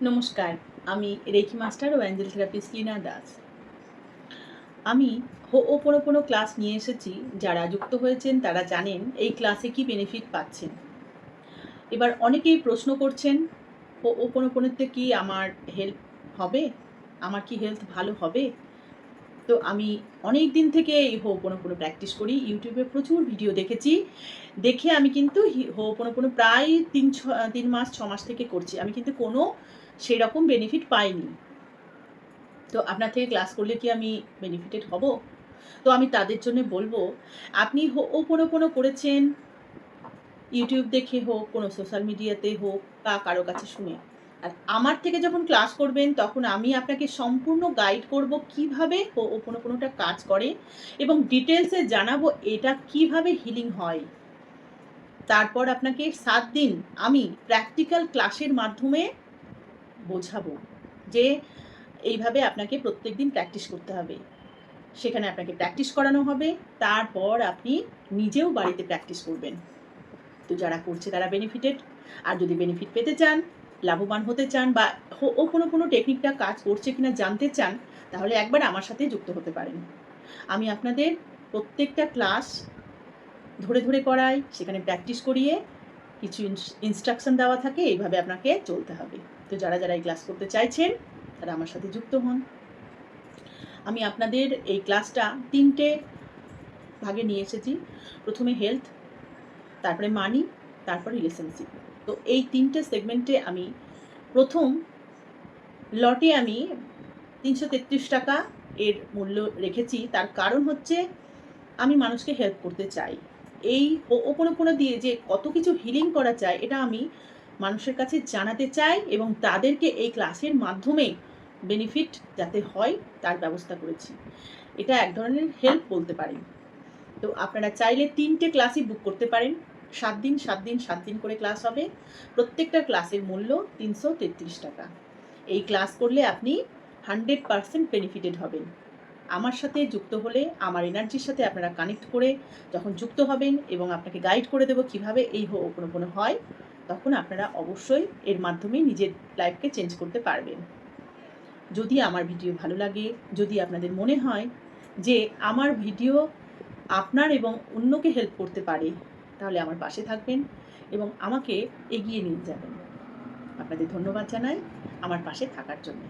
নমস্কার, আমি reiki master ও Angel therapist Leena Das. আমি হো'ওপনোপনো ক্লাস নিয়ে এসেছি। যারা যুক্ত হয়েছেন তারা জানেন এই ক্লাসে কি বেনিফিট পাচ্ছেন। এবার অনেকেই প্রশ্ন করছেন, হো'ওপনোপনোতে কি আমার হেল্প হবে? আমার কি হেলথ ভালো হবে? তো আমি অনেক দিন থেকে এই হো'ওপনোপনো প্র্যাকটিস করি। YouTube এ প্রচুর ভিডিও দেখেছি। দেখে আমি কিন্তু হো'ওপনোপনো প্রায় ৩ মাস ৬ মাস থেকে করছি। আমি কিন্তু কোনো সেরকম বেনিফিট পাইনি। তো আপনার থেকে ক্লাস করলে কি আমি বেনিফিটেড হব? তো আমি তাদের জন্য বলব, আপনি হো'ওপনোপনো করেছেন YouTube দেখে হোক, কোনো সোশ্যাল মিডিয়াতে হোক বা কারো কাছে শুনে। আর আমার থেকে যখন ক্লাস করবেন তখন আমি আপনাকে সম্পূর্ণ গাইড করব কিভাবে হো'ওপনোপনোটা কাজ করে এবং ডিটেইলসে জানাবো এটা কিভাবে হিলিং হয়। তারপর আপনাকে ৭ দিন আমি প্র্যাকটিক্যাল ক্লাসের মাধ্যমে বোঝাবো যে এইভাবে আপনাকে প্রত্যেকদিন প্র্যাকটিস করতে হবে। সেখানে আপনাকে প্র্যাকটিস করানো হবে। তারপর আপনি নিজেও বাড়িতে প্র্যাকটিস করবেন। তো যারা করছে তারা বেনিফিটেড। আর যদি বেনিফিট পেতে চান, লাভবান হতে চান বা হো'ওপনোপনো টেকনিকটা কাজ করছে কিনা জানতে চান, তাহলে একবার আমার সাথে যুক্ত হতে পারেন। আমি আপনাদের প্রত্যেকটা ক্লাস ধরে, ধরে করাই, সেখানে প্র্যাকটিস করিয়ে কিছু ইনস্ট্রাকশন দেওয়া থাকে, এইভাবে আপনাকে চলতে হবে। তো যারা, যারা এই ক্লাস করতে চাইছেন, তারা আমার সাথে যুক্ত হন। আমি আপনাদের এই ক্লাসটা ৩ টে ভাগে নিয়ে এসেছি। প্রথমে হেলথ, তারপরে মানি, তারপর রিলেশনশিপ। তো এই ৩ টে সেগমেন্টে আমি প্রথম লটে আমি ৳৩৩৩ এর মূল্য রেখেছি। তার কারণ হচ্ছে আমি মানুষকে হেল্প করতে চাই। এই হো'ওপনোপনো দিয়ে যে কত কিছু হিলিং করা যায় এটা আমি মানুষের কাছে জানাতে চাই এবং তাদেরকে এই ক্লাসের মাধ্যমে বেনিফিট যাতে হয় তার ব্যবস্থা করেছি। এটা এক ধরনের হেল্প বলতে পারেন। তো আপনারা চাইলে ৩ টে ক্লাসই বুক করতে পারেন। ৭ দিন, ৭ দিন, ৭ দিন করে ক্লাস হবে। প্রত্যেকটা ক্লাসের মূল্য ৳৩৩৩। এই ক্লাস করলে আপনি 100% বেনিফিটেড হবেন। আমার সাথে যুক্ত হলে আমার এনার্জির সাথে আপনারা কানেক্ট করে যখন যুক্ত হবেন এবং আপনাকে গাইড করে দেব কিভাবে এই হো'ওপনোপনো হয়, তখন আপনারা অবশ্যই এর মাধ্যমে নিজের লাইফকে চেঞ্জ করতে পারবেন। যদি আমার ভিডিও ভালো লাগে, যদি আপনাদের মনে হয় যে আমার ভিডিও আপনার এবং অন্যকে হেল্প করতে পারে, তাহলে আমার পাশে থাকবেন এবং আমাকে এগিয়ে নিয়ে যাবেন। আপনাদের ধন্যবাদ জানাই আমার পাশে থাকার জন্য।